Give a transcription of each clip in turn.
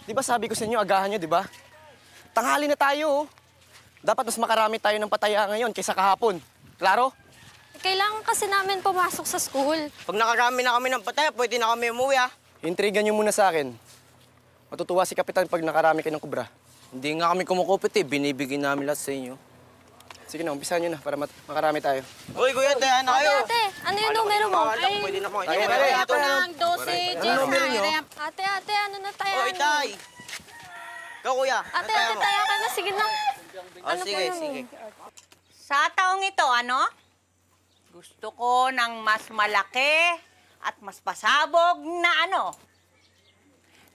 Di ba sabi ko sa inyo, agahan nyo, di ba? Tanghali na tayo, oh. Dapat mas makarami tayo ng pataya ngayon kaysa kahapon. Klaro? Kailangan kasi namin pumasok sa school. Pag nakarami na kami ng pataya, pwede na kami umuwi, ah. Intrigan nyo muna sa akin. Matutuwa si Kapitan pag nakarami kayo ng kubra. Hindi nga kami kumukupit eh. Binibigyan namin lahat sa inyo. Sige na, umpisahan nyo na para makarami tayo. Uy, kuya, tayo na kayo. Ate, ano yung numero mo? Pwede na mo. Tayo na rin. Ako ng 12, Ano numero nyo? Ate, ano na tayo? Uy, tay. Ikaw, kuya. Ate, tayo ka na. Sige na. Ano sige, sige. Sa taong ito, ano? Gusto ko ng mas malaki at mas pasabog na ano.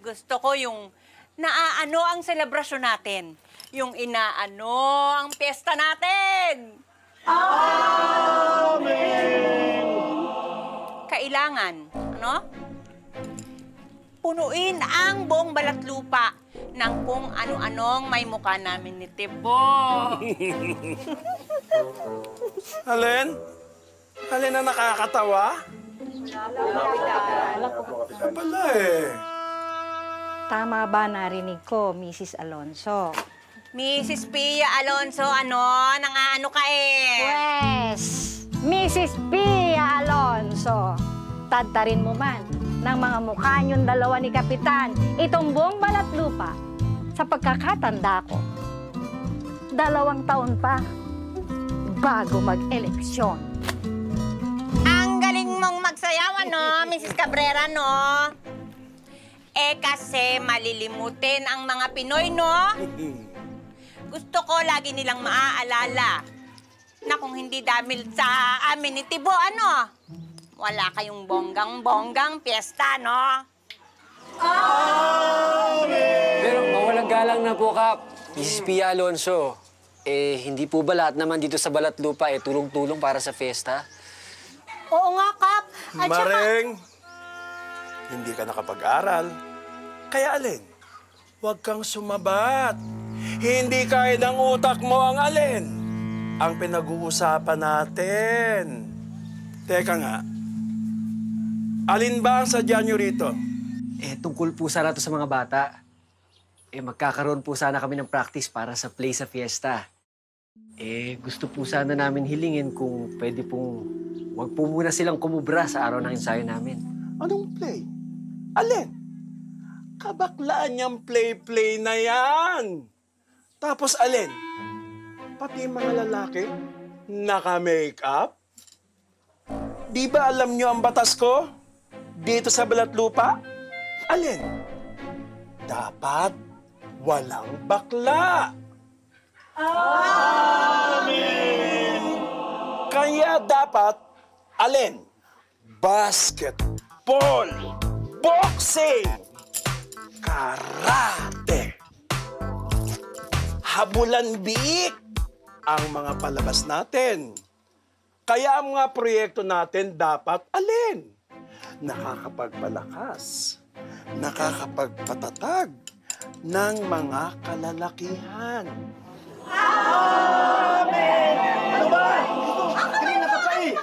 Gusto ko yung naaano ang selebrasyon natin. Yung inaano ang piyesta natin. Amen! Kailangan, ano? Punuin ang buong balat lupa ng kung ano-anong may mukha namin ni Tibo. Alin? Alin na nakakatawa? Wala eh. Tama ba narinig ko, Mrs. Alonso? Mrs. Pia Alonso, ano? Nangaano ka eh? Pwes, Mrs. Pia Alonso, tadtarin mo man ng mga mukha niyong dalawa ni Kapitan itong buong balat lupa sa pagkakatanda ko. 2 taon pa bago mag-eleksyon. Ang galing mong magsayaw, ano, Mrs. Cabrera, no? Eh, kasi malilimutin ang mga Pinoy, no? Gusto ko lagi nilang maaalala na kung hindi dahil sa amin ni Tibo, ano? Wala kayong bonggang-bonggang piyesta, no? Pero mawalang galang na po, Kap. Mrs. Pia Alonso, hindi po ba lahat naman dito sa balat lupa tulong-tulong para sa fiesta? Oo nga, Kap. At Mareng, hindi ka nakapag-aral. Kaya alin, huwag kang sumabat. Hindi kaya ng utak mo ang alin. Ang pinag-uusapan natin. Teka nga, alin ba ang sadya nyo rito? Tungkol po sana to sa mga bata. Magkakaroon po sana kami ng practice para sa play sa fiesta. Gusto po sana namin hilingin kung pwede pong wag po muna silang kumubra sa araw ng ensayo namin. Anong play? Alin? Kabaklaan niyang play-play na yan. Tapos alin? Pati mga lalaki, naka-makeup? Di ba alam niyo ang batas ko? Dito sa balat lupa? Alin? Dapat walang bakla. Amen! Kaya dapat, alin? Basketball, boxing, karate, habulan biik ang mga palabas natin. Kaya ang mga proyekto natin dapat alin? Nakakapagpalakas, nakakapagpatatag ng mga kalalakihan. Amen! Ano ba? Kanina ka pa eh!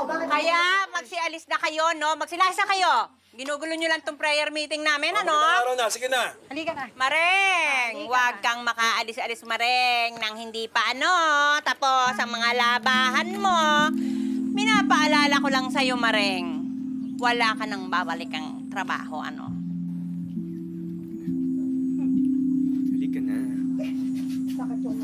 Kaya magsialis na kayo, no? Magsilasa kayo. Ginugulo nyo lang tong prayer meeting namin, ano? Araw na, sige na. Halika na. Mareng, huwag kang makaalis-alis, Mareng, nang hindi pa ano. Tapos, ang mga labahan mo, minapaalala ko lang sa'yo, Mareng. Wala ka nang babalikang trabaho, ano? Halika na. Bakit yung